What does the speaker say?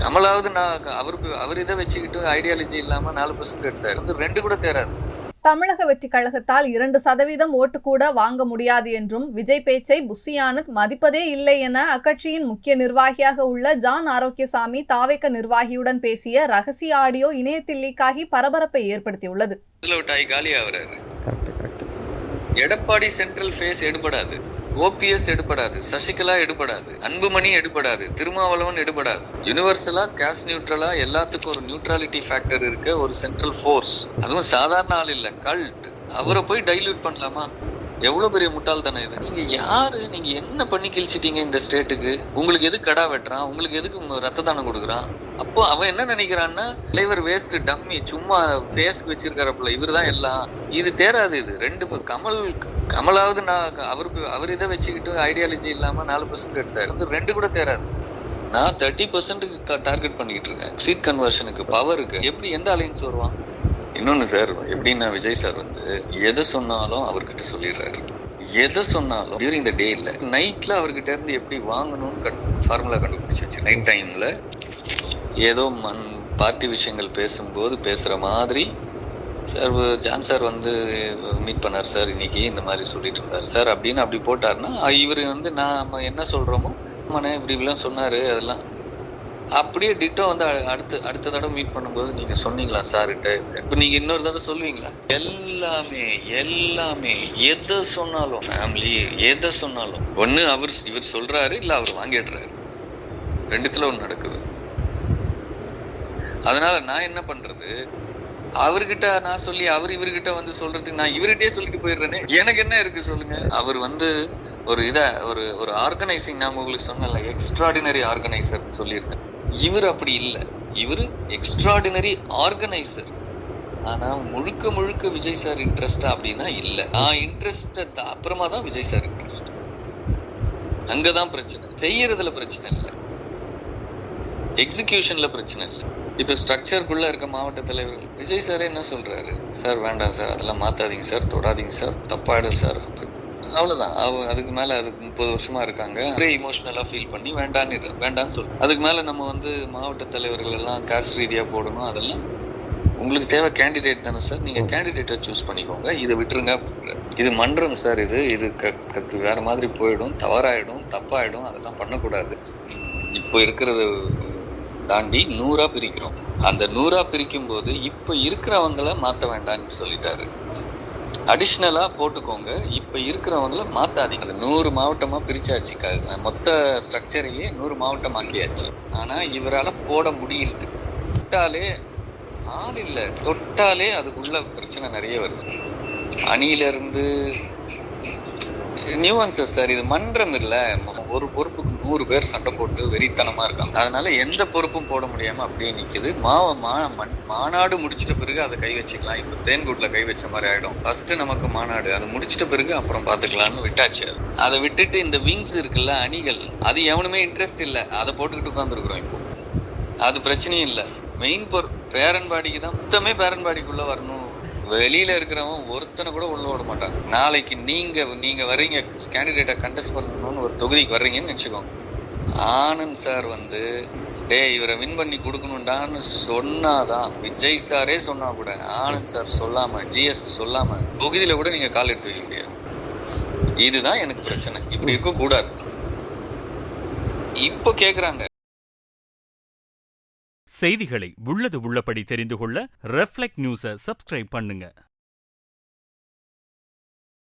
கமலாவது நான் அவர் இதை வச்சுக்கிட்டு ஐடியாலஜி இல்லாம 4% எடுத்தாரு. 2 கூட தேராது. தமிழக வெற்றிக் கழகத்தால் 2% ஓட்டு கூட வாங்க முடியாது என்றும் விஜய் பேச்சை புஷி ஆனந்த் மதிப்பதே இல்லை என அக்கட்சியின் முக்கிய நிர்வாகியாக உள்ள ஜான் ஆரோக்கியசாமி தாவேக நிர்வாகியுடன் பேசிய ரகசிய ஆடியோ இணையத்தில் லீக்காகி பரபரப்பை ஏற்படுத்தியுள்ளது. எடப்பாடி சென்ட்ரல் ஃபேஸ் எடுபடாது, ஓபிஎஸ் எடுபடாது, சசிகலா எடுபடாது, அன்புமணி எடுபடாது, திருமாவளவன் எடுபடாது. யூனிவர்சலா கேஸ்ட் நியூட்ரலா எல்லாத்துக்கும் ஒரு நியூட்ராலிட்டி ஃபேக்டர் இருக்க ஒரு சென்ட்ரல் ஃபோர்ஸ், அதுவும் சாதாரண ஆள் இல்ல, கல்ட். அவரை போய் டைல்யூட் பண்ணலாமா? எவ்வளவு பெரிய முட்டாள்தானே இது. நீங்க யாரு? நீங்க என்ன பண்ணி கிழிச்சிட்டீங்க இந்த ஸ்டேட்டுக்கு? உங்களுக்கு எது கடா வெட்டுறான்? உங்களுக்கு எதுக்கு ரத்த தானம் கொடுக்குறான்? அப்போ அவன் என்ன நினைக்கிறான்னா, தலைவர் வேஸ்ட் டம்மி, சும்மா ஃபேஸ்க்கு வச்சிருக்காரப்புல, இவர் தான் எல்லாம். இது தேராது. இது 2 கமலாவது நான் அவர் இதை வச்சுக்கிட்டு ஐடியாலஜி இல்லாம 4% எடுத்தாரு. 2 கூட தேராது. நான் 30% டார்கெட் பண்ணிக்கிட்டு இருக்கேன். சீட் கன்வர்ஷனுக்கு, பவருக்கு. எப்படி எந்த அலைன்ஸ் வருவான்? இன்னொன்னு சார், எப்படின்னா விஜய் சார் எதை சொன்னாலும் அவர்கிட்ட சொல்லிடுறாரு. எதை சொன்னாலும் டியூரிங் த டே இல்ல, நைட்ல அவர்கிட்ட இருந்து எப்படி வாங்கணும்னு ஃபார்முலா கண்டுபிடிச்சு வச்சு, நைட் டைம்ல ஏதோ பார்ட்டி விஷயங்கள் பேசும்போது பேசுற மாதிரி சார், ஜான் சார் மீட் பண்ணார் சார் இன்னைக்கு, இந்த மாதிரி சொல்லிட்டு இருந்தார் சார் அப்படின்னு அப்படி போட்டாருன்னா, இவர் நாம என்ன சொல்றோமோ இப்படிலாம் சொன்னாரு, அதெல்லாம் அப்படியே டிட்டோ அடுத்த தடவை மீட் பண்ணும்போது நீங்க சொன்னீங்களா சார்கிட்ட? இப்ப நீங்க இன்னொரு தடவை சொல்லுவீங்களா? எல்லாமே எதை சொன்னாலும், ஃபேமிலி எதை சொன்னாலும் ஒண்ணு இவர் சொல்றாரு, இல்ல அவர் வாங்கிடுறாரு. 2த்துல ஒண்ணு நடக்குது. அதனால நான் என்ன பண்றது, அவர்கிட்ட நான் சொல்லி அவர் இவர்கிட்ட சொல்றதுக்கு நான் இவர்கிட்டே சொல்லிட்டு போயிடுறேனே. எனக்கு என்ன இருக்கு சொல்லுங்க? அவர் ஒரு ஆர்கனைசிங், நான் உங்களுக்கு சொன்னல, எக்ஸ்ட்ராடினரி ஆர்கனைசர் சொல்லியிருக்கேன். இவர் அப்படி இல்லை, இவர் எக்ஸ்ட்ராடினரி ஆர்கனைசர். ஆனா முழுக்க விஜய் சார் இன்ட்ரெஸ்டா அப்படின்னா இல்ல. இன்ட்ரெஸ்ட் அப்புறமா தான் விஜய் சார் இன்ட்ரெஸ்ட். அங்கதான் பிரச்சனை. செய்யறதுல பிரச்சனை இல்லை, எக்ஸிகியூஷன்ல பிரச்சனை இல்லை. இப்ப ஸ்ட்ரக்சருக்குள்ள இருக்க மாவட்ட தலைவர்கள் விஜய் சாரே என்ன சொல்றாரு? சார் வேண்டாம் சார், அதெல்லாம் மாத்தாதீங்க சார், தொடாதீங்க சார், தப்பாயிடும் சார். அவ்வளவுதான். அதுக்கு மேல அதுக்கு 30 வருஷமா இருக்காங்க. இமோஷனலா ஃபீல் பண்ணி வேண்டான்னு சொல்லு. அதுக்கு மேல நம்ம மாவட்ட தலைவர்கள் எல்லாம் காஸ்ட் ரீதியா போடணும். அதெல்லாம் உங்களுக்கு தேவை கேண்டிடேட் தானே சார், நீங்க கேண்டிடேட்டை சூஸ் பண்ணிக்கோங்க, இதை விட்டுருங்க. இது மன்றம் சார், இது வேற மாதிரி போயிடும், தவறாயிடும், தப்பாயிடும், அதெல்லாம் பண்ணக்கூடாது. இப்போ இருக்கிறது தாண்டி 100 பிரிக்கிறோம். அந்த 100 பிரிக்கும் போது இப்ப இருக்கிறவங்களை மாத்த வேண்டாம்னு சொல்லிட்டாரு. அடிஷ்னலா போட்டுக்கோங்க, இப்ப இருக்கிறவங்களை மாத்தாதீங்க. அது 100 மாவட்டமா பிரிச்சாச்சு, மொத்த ஸ்ட்ரக்சரையே 100 மாவட்டம் ஆக்கியாச்சு. ஆனா இவரால போட முடியல. தொட்டாலே ஆள் இல்ல, தொட்டாலே அதுக்குள்ள பிரச்சனை நிறைய வருது. அணியில இருந்து நியூவான்சஸ் சார், இது மன்றம் இல்ல. ஒரு பொறுப்புக்கு 100 பேர் சண்டை போட்டு வெறித்தனமா இருக்காங்க. அதனால எந்த பொறுப்பும் போட முடியாம அப்படியே நிக்குது. மாநாடு முடிச்சிட்ட பிறகு அதை கை வச்சுக்கலாம். இப்ப தேன்கூட்ல கை வச்ச மாதிரி ஆயிடும். ஃபர்ஸ்ட் நமக்கு மாநாடு, அதை முடிச்சிட்ட பிறகு அப்புறம் பாத்துக்கலாம்னு விட்டாச்சு. அதை விட்டுட்டு இந்த விங்ஸ் இருக்குல்ல, அணிகள், அது எவனுமே இன்ட்ரெஸ்ட் இல்ல, அதை போட்டுக்கிட்டு உட்காந்துருக்குறோம். இப்போ அது பிரச்சனையும் இல்ல. மெயின் பேரன்பாடிக்கு தான் மொத்தமே பேரன்பாடிக்குள்ள வரணும். வெளியில இருக்கிறவன் ஒருத்தனை கூட உள்ள விட மாட்டாங்க. நாளைக்கு நீங்க வர்றீங்க, கேண்டிடேட்டை கண்டெஸ்ட் பண்ணணும்னு ஒரு தொகுதிக்கு வர்றீங்கன்னு நினைச்சுக்கோங்க. ஆனந்த் சார் இவரை வின் பண்ணி கொடுக்கணும்டான்னு சொன்னாதான், விஜய் சாரே சொன்னா கூட, ஆனந்த் சார் சொல்லாம, ஜிஎஸ் சொல்லாம தொகுதியில கூட நீங்க கால் எடுத்து வைக்க முடியாது. இதுதான் எனக்கு பிரச்சனை. இப்படி இருக்க கூடாது. இப்போ கேக்குறாங்க. செய்திகளை உள்ளது உள்ளபடி தெரிந்து கொள்ள ரெஃப்ளெக்ட் நியூஸை சப்ஸ்கிரைப் பண்ணுங்க.